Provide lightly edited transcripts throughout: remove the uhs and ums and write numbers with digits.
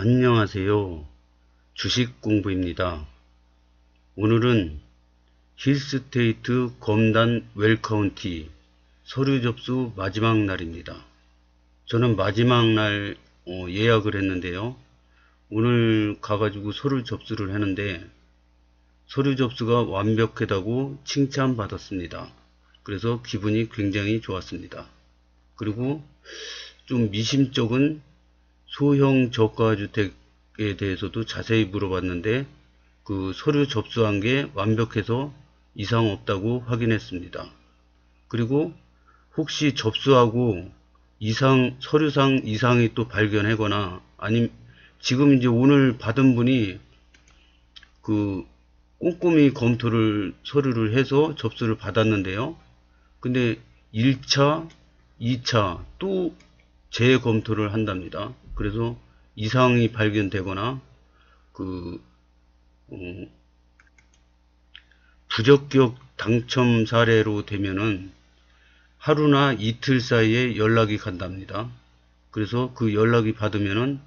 안녕하세요. 주식공부입니다. 오늘은 힐스테이트 검단 웰카운티 서류 접수 마지막 날입니다. 저는 마지막 날 예약을 했는데요. 오늘 가가지고 서류 접수를 했는데 서류 접수가 완벽하다고 칭찬받았습니다. 그래서 기분이 굉장히 좋았습니다. 그리고 좀 미심쩍은 소형 저가주택에 대해서도 자세히 물어봤는데 그 서류 접수한 게 완벽해서 이상 없다고 확인했습니다. 그리고 혹시 접수하고 서류상 이상이 또 발견하거나 아니면 지금 이제 오늘 받은 분이 그 꼼꼼히 서류를 해서 접수를 받았는데요. 근데 1차, 2차 또 재검토를 한답니다. 그래서 이상이 발견되거나 부적격 당첨 사례로 되면은 하루나 이틀 사이에 연락이 간답니다. 그래서 그 연락이 받으면은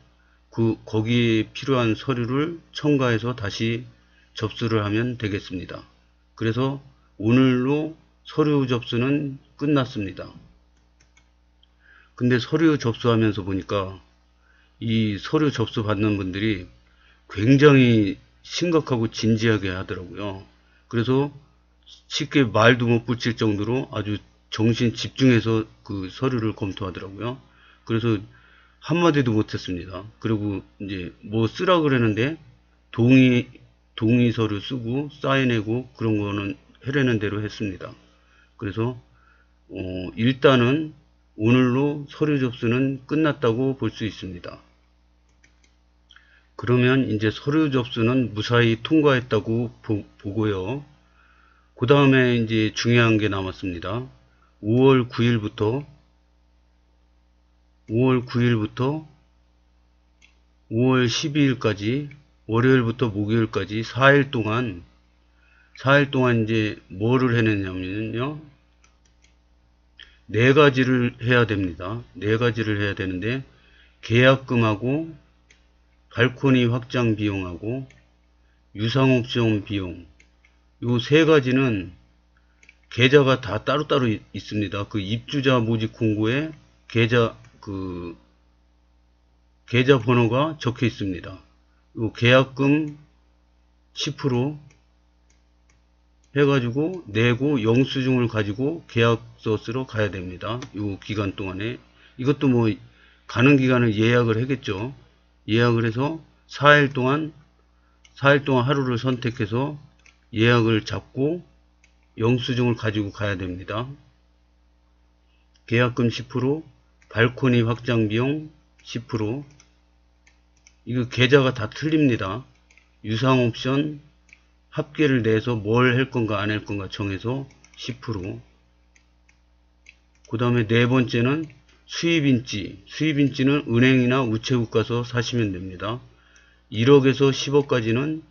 거기에 필요한 서류를 첨가해서 다시 접수를 하면 되겠습니다. 그래서 오늘로 서류 접수는 끝났습니다. 근데 서류 접수하면서 보니까 이 서류 접수 받는 분들이 굉장히 심각하고 진지하게 하더라고요. 그래서 쉽게 말도 못 붙일 정도로 아주 정신 집중해서 그 서류를 검토하더라고요. 그래서 한마디도 못했습니다. 그리고 이제 뭐 쓰라 그러는데 동의 서류 쓰고 사인하고 그런 거는 해라는 대로 했습니다. 그래서 일단은 오늘로 서류 접수는 끝났다고 볼 수 있습니다. 그러면 이제 서류 접수는 무사히 통과했다고 보고요. 그 다음에 이제 중요한 게 남았습니다. 5월 9일부터 5월 12일까지 월요일부터 목요일까지 4일 동안 이제 뭐를 해냈냐면요. 네 가지를 해야 됩니다. 네 가지를 해야 되는데 계약금하고 발코니 확장 비용하고 유상옵션 비용 요 세 가지는 계좌가 다 따로따로 있습니다. 그 입주자 모집 공고에 계좌 번호가 적혀 있습니다. 요 계약금 10% 해가지고 내고 영수증을 가지고 계약서 쓰러 가야 됩니다. 요 기간 동안에 이것도 뭐 가는 기간을 예약을 하겠죠. 예약을 해서 4일 동안 하루를 선택해서 예약을 잡고 영수증을 가지고 가야 됩니다. 계약금 10%, 발코니 확장 비용 10%, 이거 계좌가 다 틀립니다. 유상옵션 합계를 내서 뭘 할 건가 안 할 건가 정해서 10%. 그 다음에 네 번째는 수입인지는 은행이나 우체국 가서 사시면 됩니다. 1억에서 10억까지는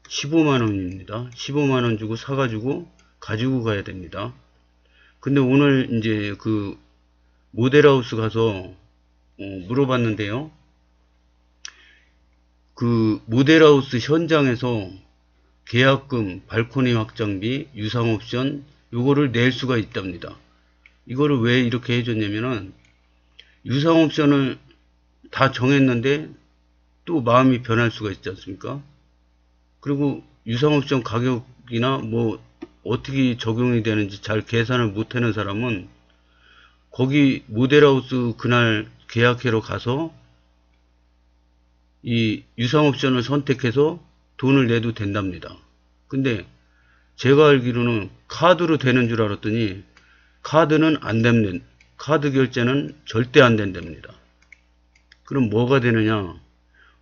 15만원입니다. 15만원 주고 사가지고 가지고 가야 됩니다. 근데 오늘 이제 그 모델하우스 가서 물어봤는데요. 그 모델하우스 현장에서 계약금, 발코니 확장비, 유상옵션 요거를 낼 수가 있답니다. 이거를 왜 이렇게 해줬냐면은 유상옵션을 다 정했는데 또 마음이 변할 수가 있지 않습니까? 그리고 유상옵션 가격이나 뭐 어떻게 적용이 되는지 잘 계산을 못하는 사람은 거기 모델하우스 그날 계약하러 가서 이 유상옵션을 선택해서 돈을 내도 된답니다. 근데 제가 알기로는 카드로 되는 줄 알았더니 카드는 안 됩니다. 카드 결제는 절대 안 된답니다. 그럼 뭐가 되느냐?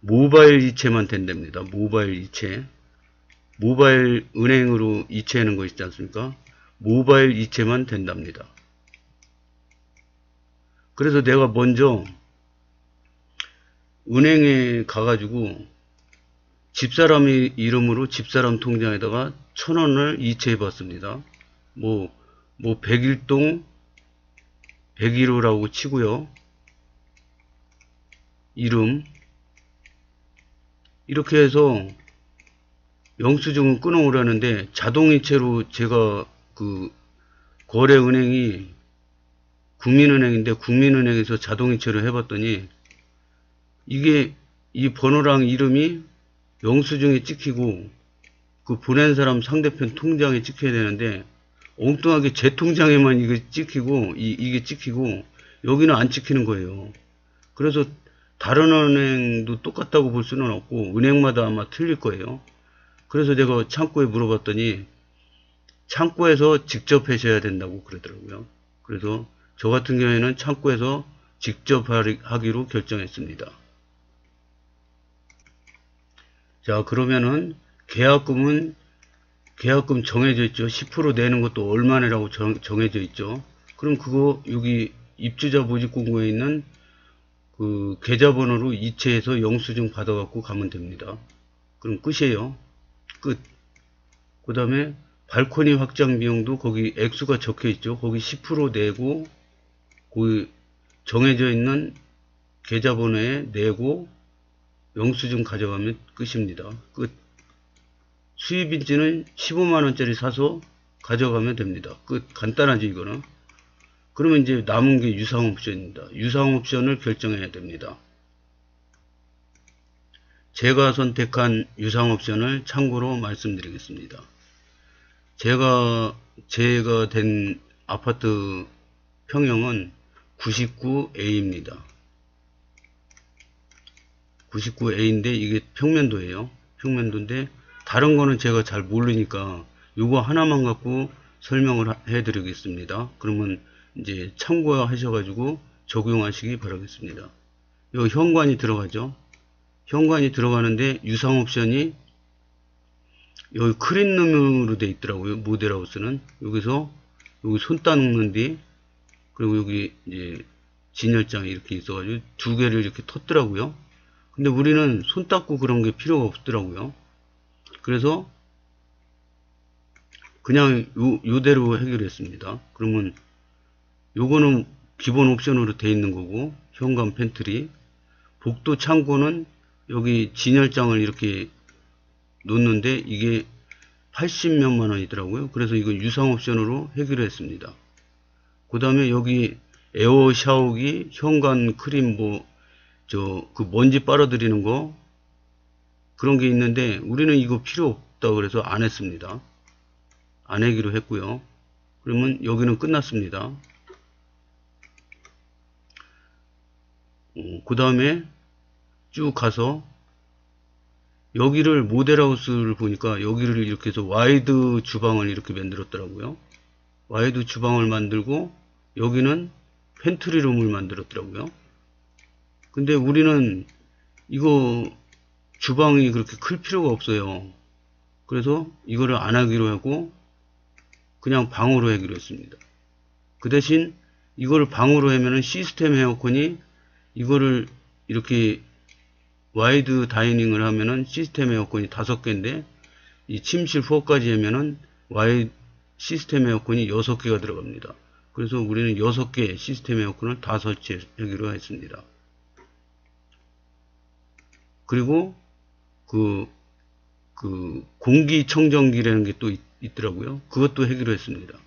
모바일 이체만 된답니다. 모바일 이체. 모바일 은행으로 이체하는 거 있지 않습니까? 모바일 이체만 된답니다. 그래서 내가 먼저 은행에 가가지고 집사람의 이름으로 집사람 통장에다가 1,000원을 이체해 봤습니다. 뭐 101동 101호라고 치고요. 이름, 이렇게 해서 영수증을 끊어오라는데, 자동이체로 제가 그 거래은행이 국민은행인데 국민은행에서 자동이체로 해봤더니 이게 이 번호랑 이름이 영수증에 찍히고 그 보낸 사람 상대편 통장에 찍혀야 되는데 엉뚱하게 제 통장에만 이게 찍히고 이게 찍히고 여기는 안 찍히는 거예요. 그래서 다른 은행도 똑같다고 볼 수는 없고 은행마다 아마 틀릴 거예요. 그래서 제가 창구에 물어봤더니 창구에서 직접 하셔야 된다고 그러더라고요. 그래서 저 같은 경우에는 창구에서 직접 하기로 결정했습니다. 자, 그러면은 계약금 정해져 있죠. 10% 내는 것도 얼마나라고 정해져 있죠. 그럼 그거 여기 입주자 모집공고에 있는 그 계좌번호로 이체해서 영수증 받아갖고 가면 됩니다. 그럼 끝이에요. 끝. 그 다음에 발코니 확장 비용도 거기 액수가 적혀 있죠. 거기 10% 내고 그 정해져 있는 계좌번호에 내고 영수증 가져가면 끝입니다. 끝. 수입인지는 15만원짜리 사서 가져가면 됩니다. 끝. 간단하죠, 이거는. 그러면 이제 남은 게 유상옵션입니다. 유상옵션을 결정해야 됩니다. 제가 선택한 유상옵션을 참고로 말씀드리겠습니다. 제가 된 아파트 평형은 99A입니다. 99A인데 이게 평면도예요. 평면도인데 다른 거는 제가 잘 모르니까 요거 하나만 갖고 설명을 해드리겠습니다. 그러면 이제 참고하셔가지고 적용하시기 바라겠습니다. 요 현관이 들어가죠. 현관이 들어가는데 유상옵션이 여기 크린룸으로 돼 있더라고요. 모델하우스는 여기서 여기 손 따놓는 뒤 그리고 여기 이제 진열장이 이렇게 있어가지고 두 개를 이렇게 텄더라고요. 근데 우리는 손 닦고 그런 게 필요가 없더라고요. 그래서 그냥 요대로 해결했습니다. 그러면 요거는 기본 옵션으로 돼 있는 거고 현관 팬트리, 복도 창고는 여기 진열장을 이렇게 놓는데 이게 80몇만 원이더라고요. 그래서 이거 유상 옵션으로 해결했습니다. 그 다음에 여기 에어 샤워기, 현관 크림 그 먼지 빨아들이는 거 그런 게 있는데 우리는 이거 필요 없다 그래서 안 했습니다. 안 하기로 했고요. 그러면 여기는 끝났습니다. 그 다음에 쭉 가서 여기를 모델하우스를 보니까 여기를 이렇게 해서 와이드 주방을 이렇게 만들었더라고요. 와이드 주방을 만들고 여기는 팬트리룸을 만들었더라고요. 근데 우리는 이거 주방이 그렇게 클 필요가 없어요. 그래서 이거를 안 하기로 하고 그냥 방으로 하기로 했습니다. 그 대신 이걸 방으로 하면은 시스템 에어컨이 이거를 이렇게 와이드 다이닝을 하면은 시스템 에어컨이 5개인데 이 침실 4까지 하면은 시스템 에어컨이 6개가 들어갑니다. 그래서 우리는 6개 시스템 에어컨을 다 설치하기로 했습니다. 그리고 그 공기청정기라는 게 또 있더라고요. 그것도 하기로 했습니다.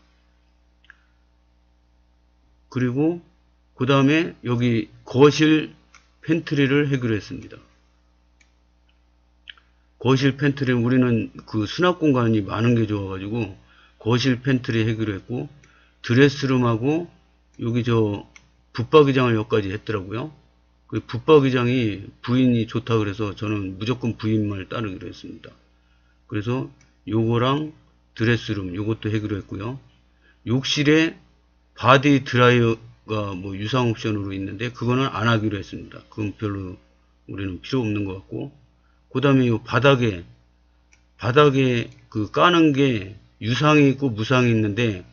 그리고 그 다음에 여기 거실 팬트리를 하기로 했습니다. 거실 팬트리 우리는 그 수납 공간이 많은 게 좋아가지고 거실 팬트리 하기로 했고 드레스룸하고 여기 붙박이장을 여기까지 했더라고요. 그 붙박이장이 부인이 좋다 그래서 저는 무조건 부인 말 따르기로 했습니다. 그래서 요거랑 드레스룸 요것도 하기로 했고요. 욕실에 바디 드라이어가 유상 옵션으로 있는데 그거는 안 하기로 했습니다. 그건 별로 우리는 필요 없는 것 같고 그 다음에 요 바닥에 그 까는 게 유상이 있고 무상이 있는데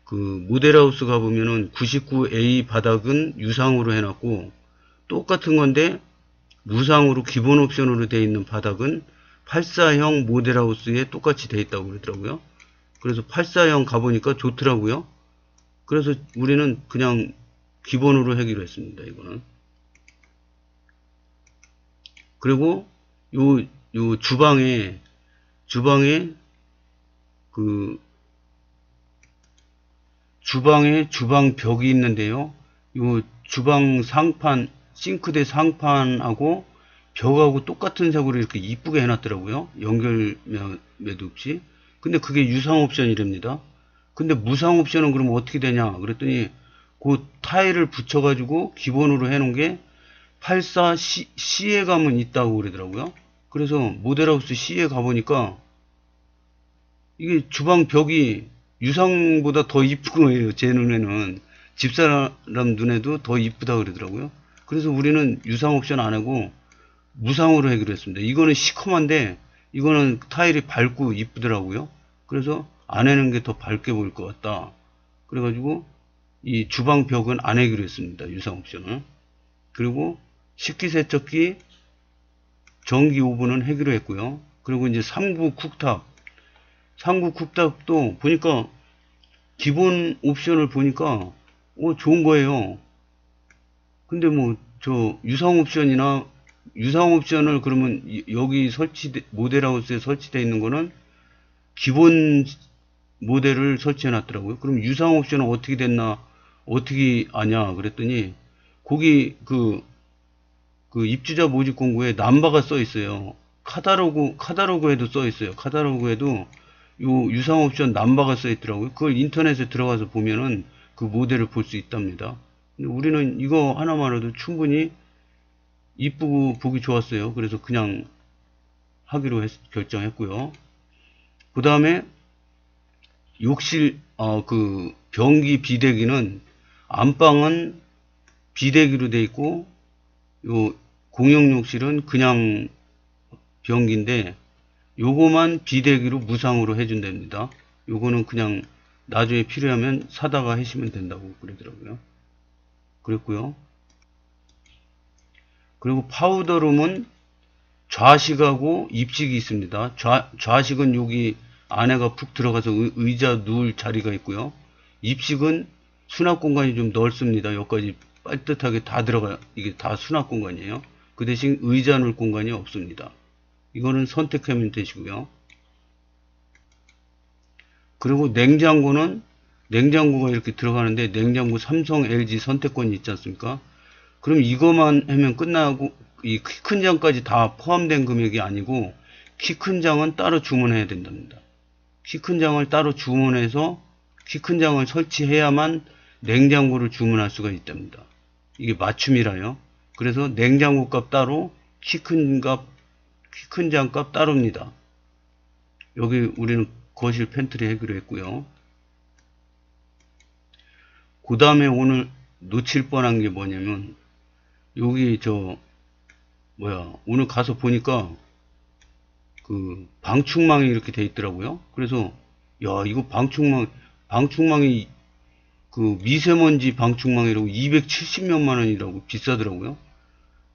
그 모델하우스 가보면은 99A 바닥은 유상으로 해놨고 똑같은 건데 무상으로 기본 옵션으로 되어 있는 바닥은 84형 모델하우스에 똑같이 되어 있다고 그러더라고요. 그래서 84형 가보니까 좋더라고요. 그래서 우리는 그냥 기본으로 하기로 했습니다. 이거는 그리고 요 주방에 그 주방 벽이 있는데요. 요 주방 상판, 싱크대 상판하고 벽하고 똑같은 색으로 이렇게 이쁘게 해놨더라고요. 연결매도 없이. 근데 그게 유상 옵션이랍니다. 근데 무상 옵션은 그러면 어떻게 되냐? 그랬더니 그 타일을 붙여가지고 기본으로 해놓은 게 84C에 가면 있다고 그러더라고요. 그래서 모델하우스 C에 가보니까 이게 주방 벽이 유상보다 더 이쁜 거예요. 제 눈에는. 집사람 눈에도 더 이쁘다 그러더라고요. 그래서 우리는 유상 옵션 안 하고 무상으로 하기로 했습니다. 이거는 시커먼데 이거는 타일이 밝고 이쁘더라고요. 그래서 안 하는 게 더 밝게 보일 것 같다. 그래가지고 이 주방 벽은 안 하기로 했습니다. 유상 옵션은. 그리고 식기세척기, 전기 오븐은 하기로 했고요. 그리고 이제 3구 쿡탑도 보니까 기본 옵션을 보니까 좋은 거예요. 근데 뭐 저 유상 옵션을 그러면 여기 모델하우스에 설치되어 있는 거는 기본 모델을 설치해 놨더라고요. 그럼 유상 옵션은 어떻게 됐나, 어떻게 아냐 그랬더니 거기 그 입주자 모집 공고에 남바가 써 있어요. 카다로그에도 써 있어요. 카다로그에도 요 유상 옵션 남바가 써 있더라고요. 그걸 인터넷에 들어가서 보면은 그 모델을 볼 수 있답니다. 근데 우리는 이거 하나만으로도 충분히 이쁘고 보기 좋았어요. 그래서 그냥 하기로 결정했고요. 그 다음에 욕실, 그 변기 비대기는 안방은 비대기로 돼 있고 요 공용 욕실은 그냥 변기인데 요거만 비대기로 무상으로 해준답니다. 요거는 그냥 나중에 필요하면 사다가 하시면 된다고 그러더라고요. 그랬고요. 그리고 파우더룸은 좌식하고 입식이 있습니다. 좌식은 여기 안에가 푹 들어가서 의자 누울 자리가 있고요. 입식은 수납 공간이 좀 넓습니다. 여기까지 빨듯하게 다 들어가, 이게 다 수납 공간이에요. 그 대신 의자 놓을 공간이 없습니다. 이거는 선택하면 되시고요. 그리고 냉장고가 이렇게 들어가는데 냉장고 삼성, LG 선택권이 있지 않습니까? 그럼 이것만 하면 끝나고 이 키 큰 장까지 다 포함된 금액이 아니고 키 큰 장은 따로 주문해야 된답니다. 키 큰 장을 따로 주문해서 키 큰 장을 설치해야만 냉장고를 주문할 수가 있답니다. 이게 맞춤이라요. 그래서 냉장고 값 따로 키 큰 장 값 따로입니다. 여기 우리는 거실 팬트리 하기로 했고요. 그 다음에 오늘 놓칠 뻔한 게 뭐냐면 여기 오늘 가서 보니까 그 방충망이 이렇게 돼 있더라고요. 그래서 야, 이거 방충망이 그 미세먼지 방충망이라고 270몇만 원이라고 비싸더라고요.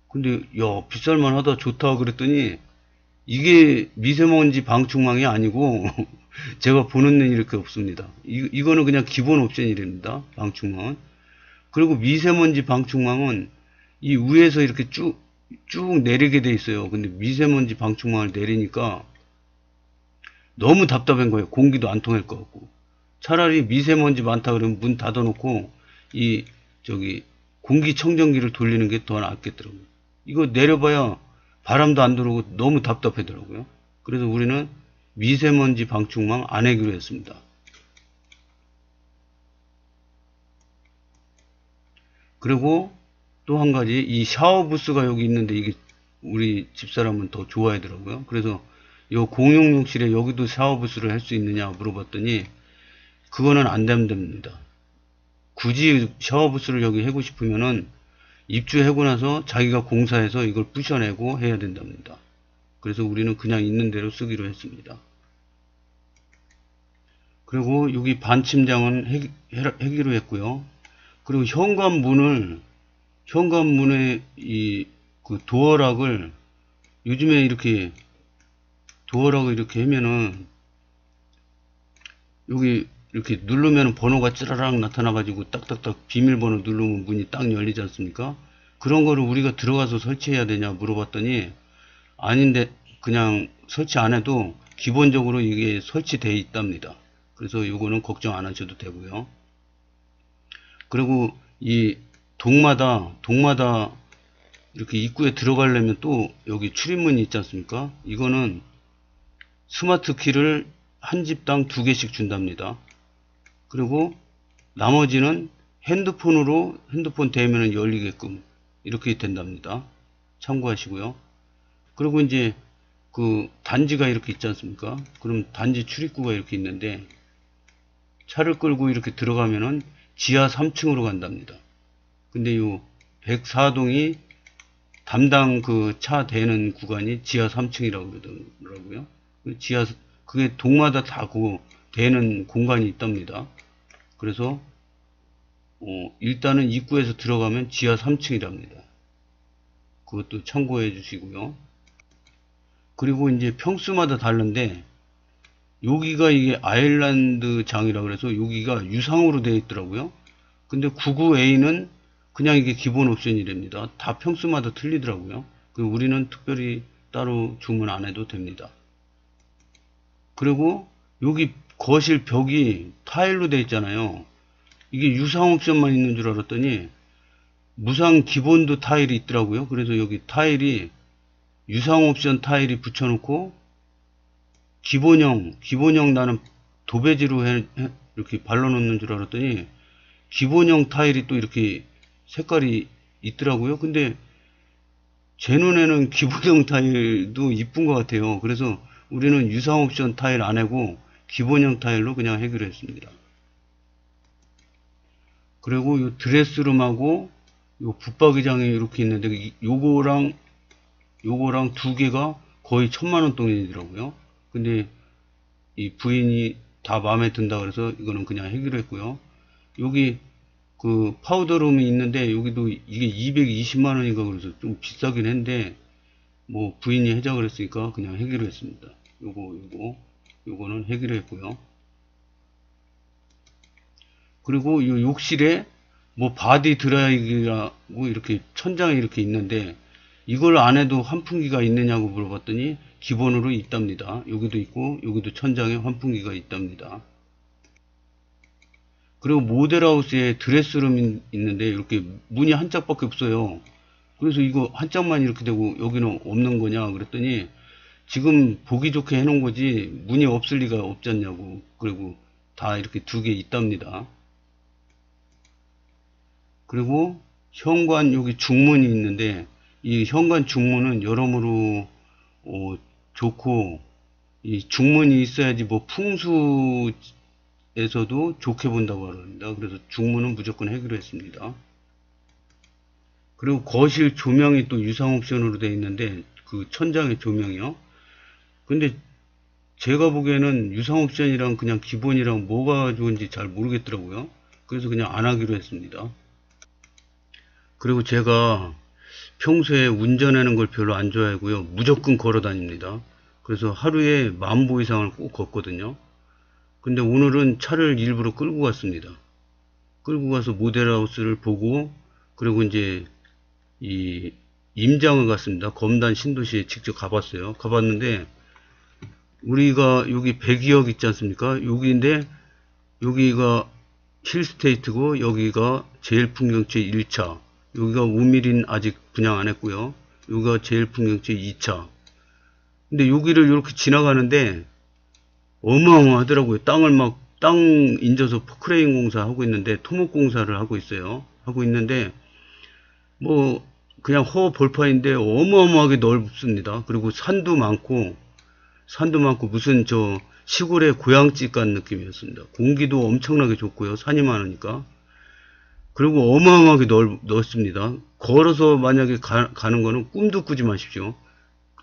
근데 야, 비쌀만 하다 좋다 그랬더니 이게 미세먼지 방충망이 아니고 제가 보는 데 이렇게 없습니다. 이거는 그냥 기본 옵션이랍니다. 방충망은. 그리고 미세먼지 방충망은 이 위에서 이렇게 쭉 내리게 돼 있어요. 근데 미세먼지 방충망을 내리니까 너무 답답한 거예요. 공기도 안 통할 것 같고. 차라리 미세먼지 많다 그러면 문 닫아놓고 공기청정기를 돌리는 게 더 낫겠더라고요. 이거 내려봐야 바람도 안 들어오고 너무 답답하더라고요. 그래서 우리는 미세먼지 방충망 안 하기로 했습니다. 그리고 또 한 가지, 이 샤워 부스가 여기 있는데 이게 우리 집사람은 더 좋아하더라고요. 그래서 이 공용 욕실에 여기도 샤워 부스를 할 수 있느냐 물어봤더니 그거는 안 된답니다. 굳이 샤워 부스를 여기 하고 싶으면은 입주하고 나서 자기가 공사해서 이걸 부셔내고 해야 된답니다. 그래서 우리는 그냥 있는 대로 쓰기로 했습니다. 그리고 여기 반침장은 하기로 했고요. 그리고 현관문에 그 도어락을 요즘에 이렇게 도어락을 이렇게 하면은 여기 이렇게 누르면 번호가 찌라락 나타나가지고 딱딱딱 비밀번호 누르면 문이 딱 열리지 않습니까? 그런 거를 우리가 들어가서 설치해야 되냐 물어봤더니 아닌데 그냥 설치 안 해도 기본적으로 이게 설치되어 있답니다. 그래서 요거는 걱정 안 하셔도 되고요. 그리고 이 동마다 이렇게 입구에 들어가려면 또 여기 출입문이 있지 않습니까? 이거는 스마트 키를 한 집당 2개씩 준답니다. 그리고 나머지는 핸드폰 대면은 열리게끔 이렇게 된답니다. 참고하시고요. 그리고 이제 그 단지가 이렇게 있지 않습니까? 그럼 단지 출입구가 이렇게 있는데 차를 끌고 이렇게 들어가면은 지하 3층으로 간답니다. 근데 요 104동이 담당 그 차 대는 구간이 지하 3층이라고 그러더라고요. 그게 동마다 다 그 대는 공간이 있답니다. 그래서 일단은 입구에서 들어가면 지하 3층이랍니다. 그것도 참고해 주시고요. 그리고 이제 평수마다 다른데 여기가 이게 아일랜드 장이라 그래서 여기가 유상으로 되어 있더라고요. 근데 99A는 그냥 이게 기본 옵션이랍니다. 다 평수마다 틀리더라고요. 우리는 특별히 따로 주문 안 해도 됩니다. 그리고 여기 거실 벽이 타일로 되어 있잖아요. 이게 유상 옵션만 있는 줄 알았더니 무상 기본도 타일이 있더라고요. 그래서 여기 타일이 유상 옵션 타일이 붙여놓고 기본형 나는 도배지로 이렇게 발라놓는 줄 알았더니 기본형 타일이 또 이렇게 색깔이 있더라고요. 근데 제 눈에는 기본형 타일도 이쁜 것 같아요. 그래서 우리는 유상 옵션 타일 안 하고 기본형 타일로 그냥 해결했습니다. 그리고 요 드레스룸하고 요 붙박이장이 이렇게 있는데 요거랑 두 개가 거의 1000만원 돈이더라고요. 근데 이 부인이 다 마음에 든다 그래서 이거는 그냥 해결했고요. 여기 그 파우더룸이 있는데 여기도 이게 220만원인가 그래서 좀 비싸긴 했는데 뭐 부인이 하자 그랬으니까 그냥 해결했습니다. 요거는 해결했고요. 그리고 이 욕실에 뭐 바디 드라이기라고 이렇게 천장에 이렇게 있는데 이걸 안 해도 환풍기가 있느냐고 물어봤더니 기본으로 있답니다. 여기도 있고 여기도 천장에 환풍기가 있답니다. 그리고 모델하우스에 드레스룸이 있는데 이렇게 문이 한 짝밖에 없어요. 그래서 이거 한 짝만 이렇게 되고 여기는 없는 거냐 그랬더니 지금 보기 좋게 해놓은 거지 문이 없을 리가 없지 않냐고. 그리고 다 이렇게 2개 있답니다. 그리고 현관 여기 중문이 있는데 이 현관 중문은 여러모로 좋고 이 중문이 있어야지 뭐 풍수에서도 좋게 본다고 합니다. 그래서 중문은 무조건 해결했습니다. 그리고 거실 조명이 또 유상 옵션으로 되어 있는데 그 천장의 조명이요. 근데 제가 보기에는 유상 옵션이랑 그냥 기본이랑 뭐가 좋은지 잘 모르겠더라고요. 그래서 그냥 안 하기로 했습니다. 그리고 제가 평소에 운전하는 걸 별로 안 좋아하고요. 무조건 걸어 다닙니다. 그래서 하루에 10,000보 이상을 꼭 걷거든요. 근데 오늘은 차를 일부러 끌고 갔습니다. 끌고 가서 모델하우스를 보고 그리고 이제 이 임장을 갔습니다. 검단 신도시에 직접 가봤어요. 가봤는데 우리가 여기 102역 있지 않습니까? 여기인데 여기가 힐스테이트고 여기가 제일풍경채 1차, 여기가 우미린 아직 분양 안 했고요. 여기가 제일풍경채 2차. 근데 여기를 이렇게 지나가는데 어마어마하더라고요. 땅 인져서 크레인 공사 하고 있는데 토목 공사를 하고 있어요. 하고 있는데 뭐 그냥 허 벌판인데 어마어마하게 넓습니다. 그리고 산도 많고 무슨 저 시골의 고향집 같은 느낌이었습니다. 공기도 엄청나게 좋고요. 산이 많으니까. 그리고 어마어마하게 넓습니다. 걸어서 만약에 가는 거는 꿈도 꾸지 마십시오.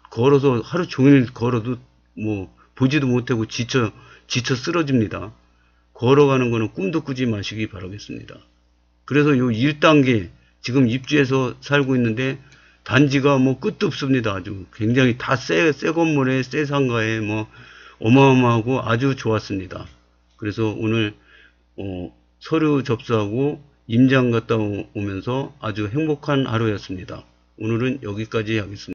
걸어서 하루 종일 걸어도 뭐 보지도 못하고 지쳐 쓰러집니다. 걸어가는 거는 꿈도 꾸지 마시기 바라겠습니다. 그래서 요 1단계 지금 입주해서 살고 있는데 단지가 뭐 끝도 없습니다. 아주 굉장히 다 새 건물에 새 상가에 뭐 어마어마하고 아주 좋았습니다. 그래서 오늘 서류 접수하고 임장 갔다 오면서 아주 행복한 하루였습니다. 오늘은 여기까지 하겠습니다.